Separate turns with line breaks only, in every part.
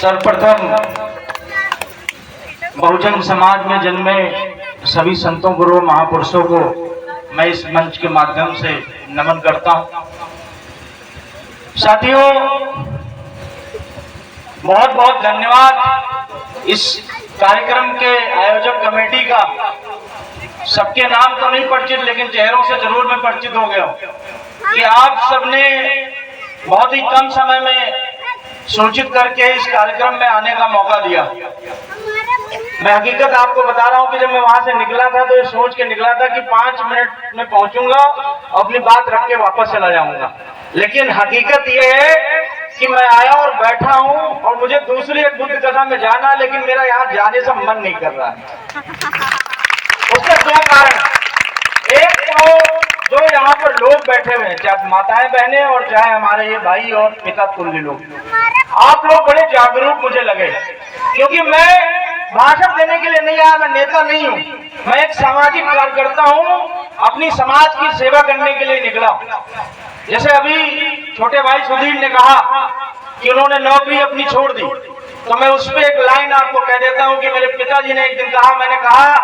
सर्वप्रथम बहुजन समाज में जन्मे सभी संतों गुरु महापुरुषों को मैं इस मंच के माध्यम से नमन करता हूं। साथियों, बहुत बहुत धन्यवाद इस कार्यक्रम के आयोजक कमेटी का। सबके नाम तो नहीं परिचित, लेकिन चेहरों से जरूर मैं परिचित हो गया हूं कि आप सबने बहुत ही कम समय में सूचित करके इस कार्यक्रम में आने का मौका दिया। मैं हकीकत आपको बता रहा हूं कि जब मैं वहां से निकला था तो ये सोच के निकला था कि 5 मिनट में पहुंचूंगा और अपनी बात रख के वापस चला जाऊंगा, लेकिन हकीकत ये है कि मैं आया और बैठा हूं और मुझे दूसरी एक बुद्ध कथा में जाना, लेकिन मेरा यहाँ जाने से मन नहीं कर रहा है। उसके 2 कारण। एक तो जो यहाँ पर लोग बैठे हुए हैं, चाहे माताएं बहनें और चाहे हमारे ये भाई और पिता तुल्य लोग, आप लोग बड़े जागरूक मुझे लगे, क्योंकि मैं भाषण देने के लिए नहीं आया, मैं नेता नहीं हूँ, मैं एक सामाजिक कार्यकर्ता हूँ, अपनी समाज की सेवा करने के लिए निकला हूँ। जैसे अभी छोटे भाई सुधीर ने कहा कि उन्होंने नौकरी अपनी छोड़ दी, तो मैं उस पर एक लाइन आपको कह देता हूँ कि मेरे पिताजी ने एक दिन कहा, मैंने कहा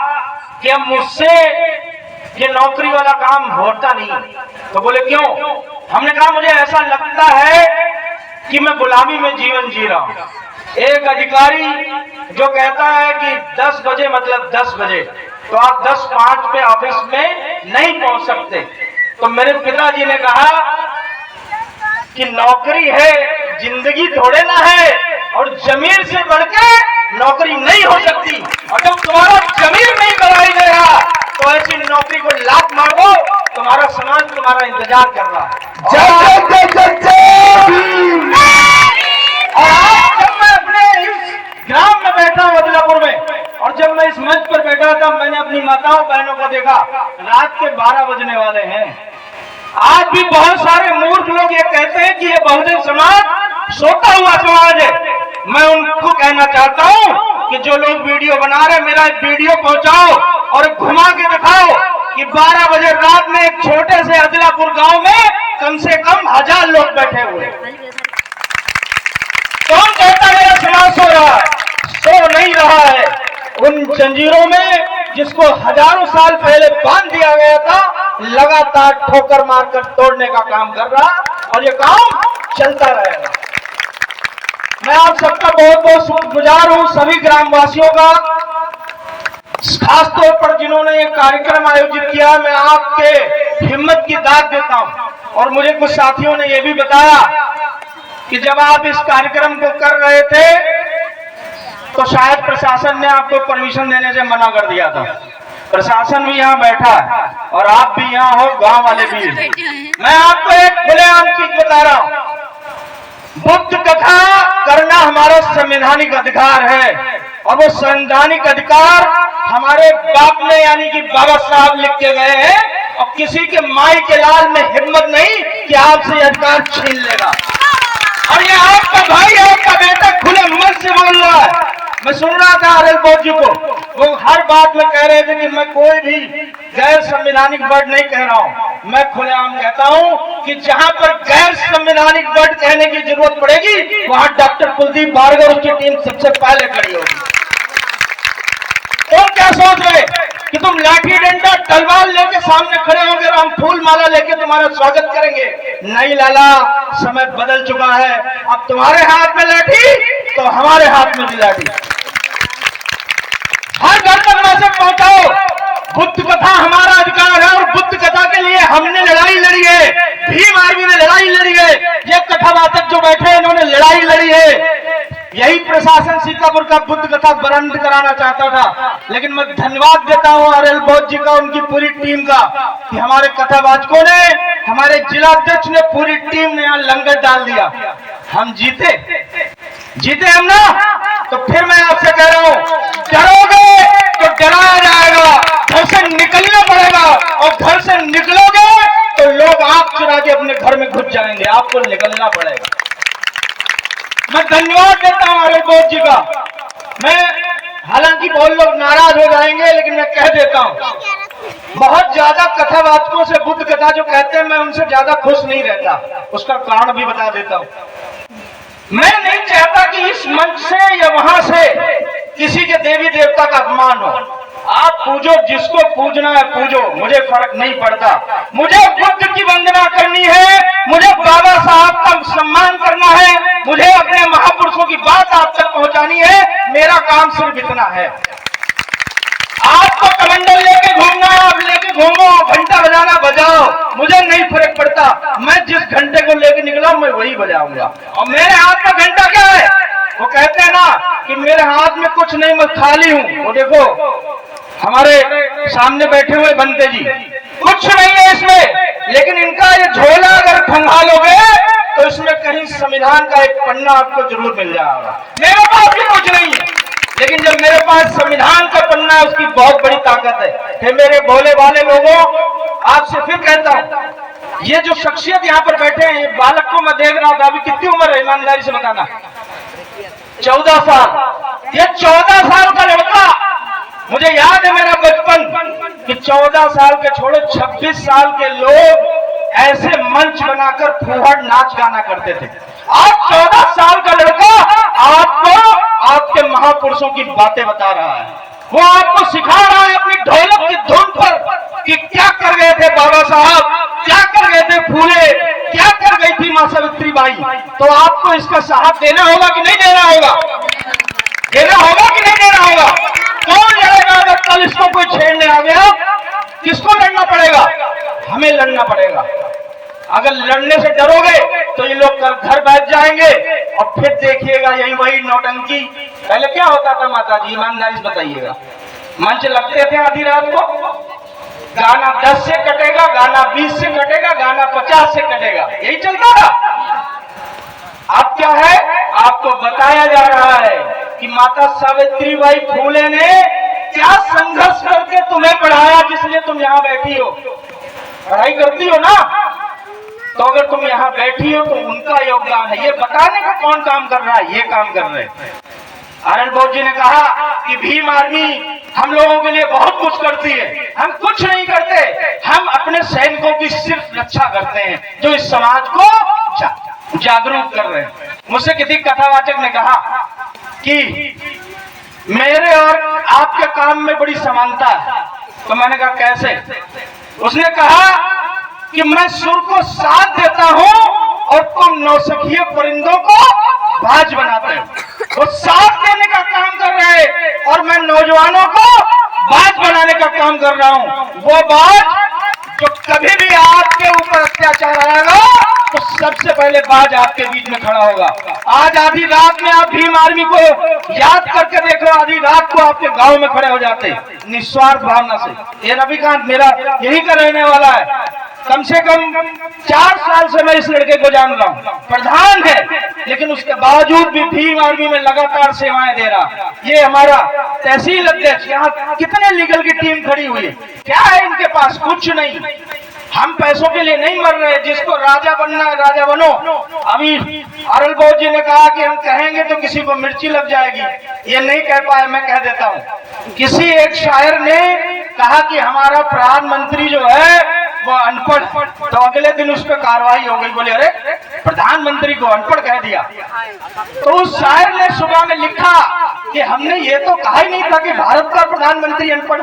कि अब मुझसे ये नौकरी वाला काम होता नहीं। तो बोले क्यों? हमने कहा मुझे ऐसा लगता है कि मैं गुलामी में जीवन जी रहा हूँ। एक अधिकारी जो कहता है कि 10 बजे मतलब 10 बजे, तो आप 10:05 पे ऑफिस में नहीं पहुंच सकते। तो मेरे पिताजी ने कहा कि नौकरी है, जिंदगी थोड़े ना है, और जमीर से बढ़ के नौकरी नहीं हो सकती। और जब तुम्हारा जमीर नहीं बढ़ाई दे रहा तो ऐसी नौकरी को लात मार दो, तुम्हारा समाज तुम्हारा इंतजार कर रहा है। और आज जब मैं अपने इस ग्राम में बैठा हूँ बदलापुर में, और जब मैं इस मंच पर बैठा था, मैंने अपनी माताओं बहनों को देखा, रात के 12 बजने वाले हैं। आज भी बहुत सारे मूर्ख लोग ये कहते हैं कि ये बहुजन समाज सोता हुआ समाज है। मैं उनको कहना चाहता हूँ कि जो लोग वीडियो बना रहे, मेरा वीडियो पहुंचाओ और घुमा के दिखाओ कि 12 बजे रात में एक छोटे से अदलापुर गांव में कम से कम 1000 लोग बैठे हुए। कौन कहता है समाज सो रहा है? सो नहीं रहा है। उन जंजीरों में जिसको हजारों साल पहले बांध दिया गया था, लगातार ठोकर मारकर तोड़ने का काम कर रहा, और ये काम चलता रहेगा। मैं आप सबका बहुत बहुत शुक्रगुजार हूं, सभी ग्रामवासियों का, खासतौर पर जिन्होंने ये कार्यक्रम आयोजित किया। मैं आपके हिम्मत की दाद देता हूं। और मुझे कुछ साथियों ने यह भी बताया कि जब आप इस कार्यक्रम को कर रहे थे तो शायद प्रशासन ने आपको परमिशन देने से मना कर दिया था। प्रशासन भी यहाँ बैठा है और आप भी यहाँ हो, गांव वाले भी। मैं आपको एक खुलेआम चीज बता रहा हूँ, बुद्ध कथा करना हमारा संवैधानिक अधिकार है, और वो संवैधानिक अधिकार हमारे बाप ने यानी कि बाबा साहब लिख के गए हैं, और किसी के माई के लाल में हिम्मत नहीं कि आपसे अधिकार छीन लेगा। और ये आपका भाई, आपका बेटा खुले मन से बोल रहा है। मैं सुन रहा था अनिल बोध जी को, वो हर बात में कह रहे थे कि मैं कोई भी गैर संवैधानिक वर्ड नहीं कह रहा हूं। मैं खुलेआम कहता हूं कि जहां पर गैर संवैधानिक वर्ड कहने की जरूरत पड़ेगी, वहां डॉक्टर कुलदीप भार्गव उसकी टीम सबसे पहले खड़ी होगी। तुम क्या सोच रहे कि तुम लाठी डंडा तलवार लेके सामने खड़े होंगे और हम फूल माला लेके तुम्हारा स्वागत करेंगे? नहीं लाला, समय बदल चुका है। अब तुम्हारे हाथ में लाठी तो हमारे हाथ में भी लाठी। हर घर तक मैसेज पहुंचाओ, बुद्ध कथा हमारा अधिकार है, और बुद्ध कथा के लिए हमने लड़ाई लड़ी है, भीम आर्मी ने लड़ाई लड़ी है, ये कथावाचक जो बैठे हैं इन्होंने लड़ाई लड़ी है। यही प्रशासन सीतापुर का बुद्ध कथा बंद कराना चाहता था, लेकिन मैं धन्यवाद देता हूं अनिल बोध जी का, उनकी पूरी टीम का, कि हमारे कथावाचकों ने, हमारे जिलाध्यक्ष ने, पूरी टीम ने यहाँ लंगर डाल दिया। हम जीते हम ना। तो फिर मैं आपसे कह रहा हूं, डरोगे तो डराया जाएगा, घर से निकलना पड़ेगा, और घर से निकलोगे तो लोग आंख चुरा के अपने घर में घुस जाएंगे, आपको निकलना पड़ेगा। मैं धन्यवाद देता हूं अनिल बोध जी का। मैं हालांकि बहुत लोग नाराज हो जाएंगे, लेकिन मैं कह देता हूं, बहुत ज्यादा कथावाचकों से बुद्ध कथा जो कहते हैं, मैं उनसे ज्यादा खुश नहीं रहता। उसका कारण भी बता देता हूं। मैं नहीं चाहता कि इस मंच से या वहां से किसी के देवी देवता का अपमान हो, आप पूजो, जिसको पूजना है पूजो, मुझे फर्क नहीं पड़ता। मुझे बुद्ध की वंदना करनी है, मुझे बाबा साहब का सम्मान करना है, मुझे अपने महापुरुषों की बात आप तक पहुंचानी है। मेरा काम सिर्फ इतना है। आपको कमंडल लेके घूमना है, आप लेके घूमो, घंटा बजाना बजाओ, मुझे नहीं फर्क पड़ता। मैं जिस घंटे को लेके निकला मैं वही बजाऊंगा। और मेरे हाथ में घंटा क्या है? वो कहते हैं ना कि मेरे हाथ में कुछ नहीं, मैं खाली हूं। वो देखो हमारे सामने बैठे हुए बनते जी, कुछ नहीं है इसमें, लेकिन इनका ये झोला अगर खंगालोगे तो इसमें कहीं संविधान का एक पन्ना आपको जरूर मिल जाएगा। मेरे पास भी कुछ नहीं है, लेकिन जब मेरे पास संविधान का पन्ना है उसकी बहुत बड़ी ताकत है। हे मेरे भोले भाले लोगों, आपसे फिर कहता हूं, ये जो शख्सियत यहाँ पर बैठे हैं, ये बालक को मैं देख रहा हूं, अभी कितनी उम्र है ईमानदारी से बताना? 14 साल। ये 14 साल का लड़का, मुझे याद है मेरा बचपन कि 14 साल के छोड़ो 26 साल के लोग ऐसे मंच बनाकर फूहड़ नाच गाना करते थे। आज 14 साल का लड़का आपको आपके महापुरुषों की बातें बता रहा है, वो आपको सिखा रहा है अपनी ढोलक की धुन पर कि क्या कर गए थे बाबा साहब, क्या कर गए थे फूले, क्या कर गई थी मां सावित्री बाई। तो आपको इसका साथ देना होगा कि नहीं देना होगा? देना होगा कि नहीं देना होगा? कौन लड़ेगा अगर कल इसको कोई छेड़ने आ गया? किसको लड़ना पड़ेगा? हमें लड़ना पड़ेगा। अगर लड़ने से डरोगे तो ये लोग कल घर बैठ जाएंगे और फिर देखिएगा यही वही नौटंकी। पहले क्या होता था माता जी, ईमानदारी से बताइएगा? मंच लगते थे आधी रात को, गाना 10 से कटेगा, गाना 20 से कटेगा, गाना 50 से कटेगा, यही चलता था। अब क्या है? आपको बताया जा रहा है कि माता सावित्री बाई फूले ने क्या संघर्ष करके तुम्हें पढ़ाया, जिसलिए तुम यहाँ बैठी हो। पढ़ाई करती हो ना, तो अगर तुम यहाँ बैठी हो तो उनका योगदान है। ये बताने का कौन काम कर रहा है? ये काम कर रहे हैं। आनंद बोध जी ने कहा कि भीम आर्मी हम लोगों के लिए बहुत कुछ करती है। हम कुछ नहीं करते, हम अपने सैनिकों की सिर्फ रक्षा करते हैं, जो इस समाज को जागरूक कर रहे हैं। मुझसे किसी कथावाचक ने कहा कि मेरे और आपके काम में बड़ी समानता है। तो मैंने कहा कैसे? उसने कहा कि मैं सुर को साथ देता हूं और तुम नौसखिए परिंदों को बाज बनाते हो। वो साथ देने का काम कर रहे हैं और मैं नौजवानों को बाज बनाने का काम कर रहा हूं। वो बाज जो कभी भी आपके ऊपर अत्याचार आएगा तो सबसे पहले बाज आपके बीच में खड़ा होगा। आज आधी रात में आप भीम आर्मी को याद करके देखो, आधी रात को आपके गांव में खड़े हो जाते निस्वार्थ भावना से। ये रविकांत मेरा यही का रहने वाला है। कम से कम 4 साल से मैं इस लड़के को जान रहा हूँ। प्रधान है, लेकिन उसके बावजूद भी भीम आर्मी में लगातार सेवाएं दे रहा। ये हमारा तहसील अध्यक्ष, यहाँ कितने लीगल की टीम खड़ी हुई है, क्या है इनके पास? कुछ नहीं। हम पैसों के लिए नहीं मर रहे, जिसको राजा बनना है राजा बनो। अभी अरल बोध जी ने कहा कि हम कहेंगे तो किसी को मिर्ची लग जाएगी, ये नहीं कह पाए, मैं कह देता हूँ। किसी एक शायर ने कहा कि हमारा प्रधानमंत्री जो है वो अनपढ़, तो अगले दिन उस पर कार्रवाई हो गई। बोले अरे प्रधानमंत्री को अनपढ़ कह दिया। तो उस शायर ने सुबह में लिखा कि हमने ये तो कहा ही नहीं था कि भारत का प्रधानमंत्री अनपढ़।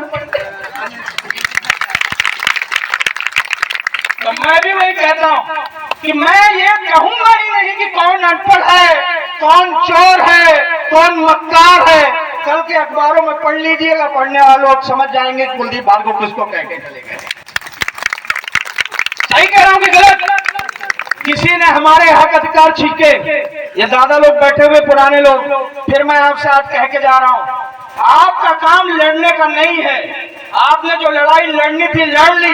तो मैं भी वही कहता हूँ कि मैं ये कहूंगा ही नहीं कि कौन अनपढ़ है, कौन चोर है, कौन मक्कार है। कल के अखबारों में पढ़ लीजिएगा, पढ़ने वाले लोग समझ जाएंगे कुलदीप भार्गव किसको कह के चले गए। सही कह रहा हूं कि गलत? किसी ने हमारे हक अधिकार छीके, ये ज्यादा लोग बैठे हुए पुराने लोग, फिर मैं आपसे आज कह के जा रहा हूं, आपका काम लड़ने का नहीं है। आपने जो लड़ाई लड़नी थी लड़ ली,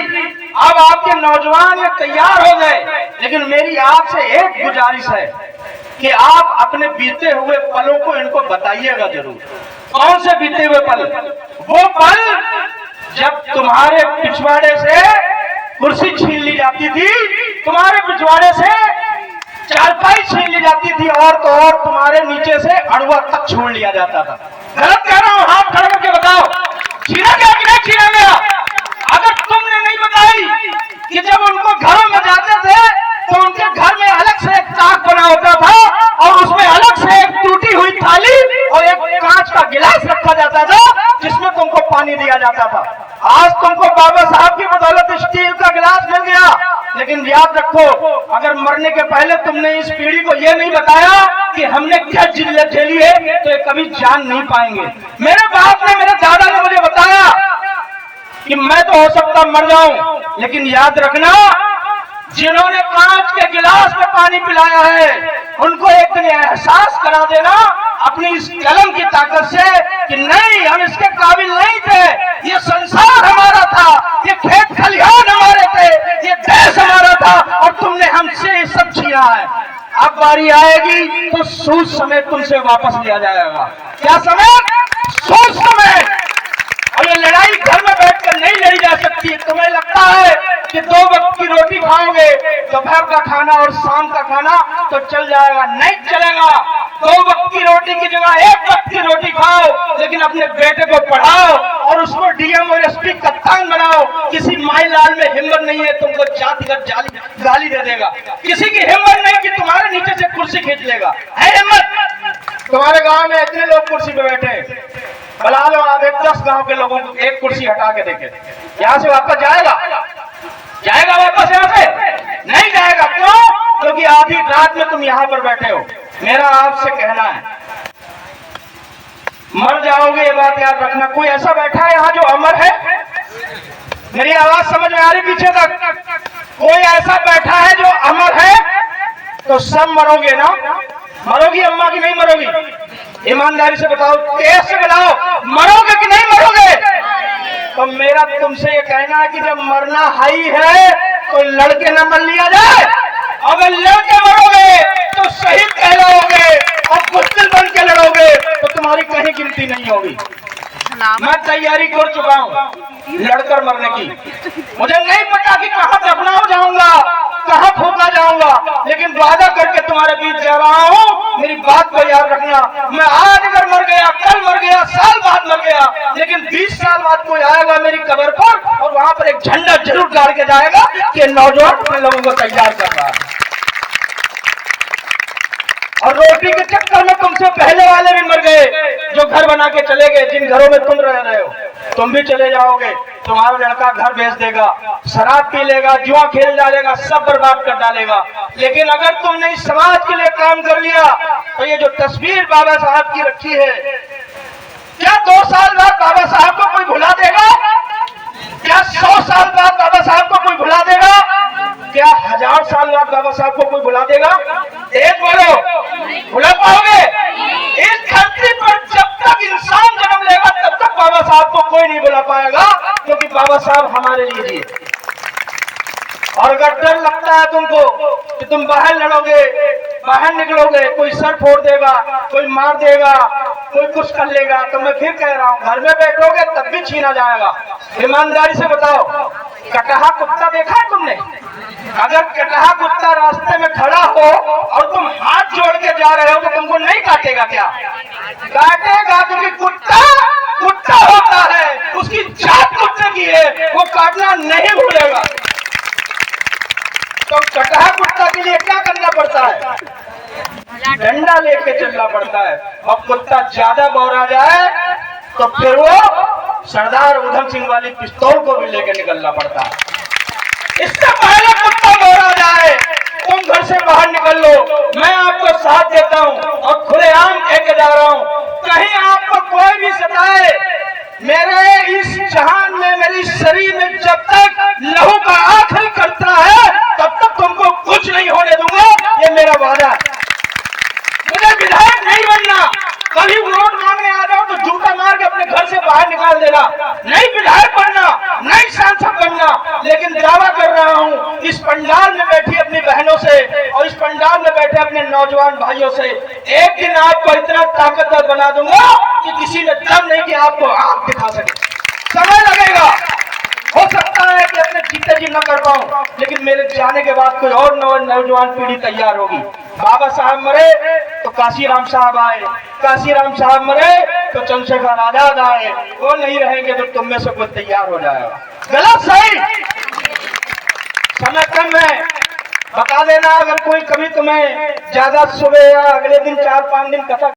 अब आपके नौजवान ये तैयार हो गए। लेकिन मेरी आपसे एक गुजारिश है कि आप अपने बीते हुए पलों को इनको बताइएगा जरूर। कौन से बीते हुए पल? वो पल जब तुम्हारे पिछवाड़े से कुर्सी छीन ली जाती थी, तुम्हारे पिछवाड़े से चारपाई छीन ली जाती थी, और तो और तुम्हारे नीचे से अड़ुआ तक छोड़ लिया जाता था। गलत कह रहा हूं? हाथ खड़ा करके बताओ, छीना गया कि नहीं छीना गया? अगर तुमने नहीं बताई कि जब उनको घरों में जाते थे तो उनके घर में अलग से एक ताक बना होता था और उसमें अलग से एक टूटी हुई जाता था। आज तुमको बाबा साहब की बदौलत स्टील का गिलास मिल गया, लेकिन याद रखो, अगर मरने के पहले तुमने इस पीढ़ी को यह नहीं बताया कि हमने क्या जिल्लत झेली है, तो ये कभी जान नहीं पाएंगे। मेरे बाप ने, मेरे दादा ने मुझे बताया कि मैं तो हो सकता मर जाऊं, लेकिन याद रखना, जिन्होंने कांच के गिलास में पानी पिलाया है, उनको एक दिन एहसास करा देना अपनी इस कलम की ताकत से कि नहीं, हम इसके काबिल नहीं थे, ये संसार हमारा था, ये खेत खलिहान हमारे थे, ये देश हमारा था, और तुमने हमसे ये सब छीना है। अब बारी आएगी तो सूद समेत तुमसे वापस लिया जाएगा। क्या समय? सूद समेत। और ये लड़ाई घर में बैठकर नहीं लड़ी जा सकती। तुम्हें लगता है कि 2 वक्त की रोटी खाओगे, दोपहर का खाना और शाम का खाना, तो चल जाएगा? नहीं चलेगा। 2 वक्त की रोटी की जगह 1 वक्त की रोटी खाओ, लेकिन अपने बेटे को पढ़ाओ और उसको डीएम और एसपी कप्तान बनाओ। किसी माई लाल में हिम्मत नहीं है तुमको जातिगत गाली दे देगा। किसी की हिम्मत नहीं कि तुम्हारे नीचे से कुर्सी खींच लेगा। है हिम्मत? तुम्हारे गांव में इतने लोग कुर्सी पे बैठे, बुला लो आप 10 गांव के लोगों को, एक कुर्सी हटा के देखे, यहाँ से वापस जाएगा? जाएगा वापस यहाँ से? नहीं जाएगा। क्यों? क्योंकि आधी रात में तुम यहाँ पर बैठे हो। मेरा आपसे कहना है, मर जाओगे, ये बात याद रखना। कोई ऐसा बैठा है यहाँ जो अमर है? मेरी आवाज समझ में आ रही पीछे तक? कोई ऐसा बैठा है जो अमर है? तो सब मरोगे ना? मरोगी अम्मा की नहीं मरोगी? ईमानदारी से बताओ, तेज से बताओ, मरोगे कि नहीं मरोगे? तो मेरा तुमसे ये कहना है कि जब मरना हाई है तो लड़के न मर लिया जाए। अगर लड़के मरोगे तो शहीद कहलाओगे, और बुज़दिल बन के लड़ोगे तो तुम्हारी कहीं गिनती नहीं होगी। मैं तैयारी कर चुका हूँ लड़कर मरने की। मुझे नहीं पता कि कहाँ दफना हो जाऊंगा, कहाँ फूका जाऊंगा, लेकिन वादा करके तुम्हारे बीच जा रहा हूँ। मेरी बात को याद रखना। मैं आज अगर मर गया, कल मर गया, साल बाद मर गया, लेकिन 20 साल बाद कोई आएगा मेरी कब्र पर और वहां पर एक झंडा जरूर गाड़ के जाएगा कि नौजवान अपने लोगों को तैयार कर रहा है। और रोटी के चक्कर में तुमसे पहले वाले भी मर गए, जो घर बना के चले गए। जिन घरों में तुम रह रहे हो, तुम भी चले जाओगे। तुम्हारा लड़का घर बेच देगा, शराब पी लेगा, जुआ खेल डालेगा, सब बर्बाद कर डालेगा। लेकिन अगर तुमने इस समाज के लिए काम कर लिया, तो ये जो तस्वीर बाबा साहब की रखी है, क्या 2 साल बाद बाबा साहब को कोई भुला देगा? क्या 100 साल बाद बाबा साहब को कोई भुला देगा? क्या 1000 साल बाद बाबा साहब को कोई भुला देगा? एक बोलो, भुला पाओगे? इस धरती पर जब तक इंसान जन्म लेगा तब तक बाबा साहब को कोई नहीं भुला पाएगा, क्योंकि बाबा साहब हमारे लिए जिए। और अगर डर लगता है तुमको कि तुम बाहर लड़ोगे, बाहर निकलोगे, कोई सर फोड़ देगा, कोई मार देगा, कोई कुछ कर लेगा, तो मैं फिर कह रहा हूँ, घर में बैठोगे तब भी छीना जाएगा। ईमानदारी से बताओ, कटहा कुत्ता देखा है तुमने? अगर कटहा कुत्ता रास्ते में खड़ा हो और तुम हाथ जोड़ के जा रहे हो तो तुमको नहीं काटेगा क्या? काटेगा, क्योंकि कुत्ता कुत्ता होता है, उसकी जात कुत्ते की है, वो काटना नहीं भूलेगा। तो कटहा कुत्ता के लिए क्या करना पड़ता है? डंडा लेके चलना पड़ता है। और कुत्ता ज्यादा बौरा जाए तो फिर वो सरदार उधम सिंह वाली पिस्तौल को भी लेके निकलना पड़ता है। इससे पहले कुत्ता बौरा जाए तुम घर से बाहर निकल लो। मैं आपको साथ देता हूँ और खुलेआम कह के जा रहा हूँ, कहीं आपको कोई भी सताए, मेरे इस जहान में, मेरे शरीर में जब तक लहू का आखिरी करता है तब तक तुमको कुछ नहीं होने दूंगा, ये मेरा वादा है। मुझे विधायक नहीं बनना, कभी वोट मांगने आ जाओ तो जूता मार के अपने घर से बाहर निकाल देना। नहीं विधायक बनना, नहीं सांसद बनना, लेकिन दावा कर रहा हूँ इस पंडाल में बैठी अपनी बहनों से और इस पंडाल में बैठे अपने नौजवान भाइयों से, एक दिन आपको इतना ताकतवर बना दूंगा कि किसी ने दम नहीं कि आपको आंख दिखा सके। समय लगेगा, हो सकता है कि अपने जीते जी न कर पाऊं, लेकिन मेरे जाने के बाद कोई और नौजवान पीढ़ी तैयार होगी। बाबा साहब मरे तो काशीराम साहब आए, काशीराम साहब मरे तो चंद्रशेखर आजाद आए। वो नहीं रहेंगे तो तुम में से कोई तैयार हो जाएगा। गलत सही, समय कम है, बता देना अगर कोई कभी तुम्हें ज्यादा सुबह या अगले दिन 4-5 दिन कथा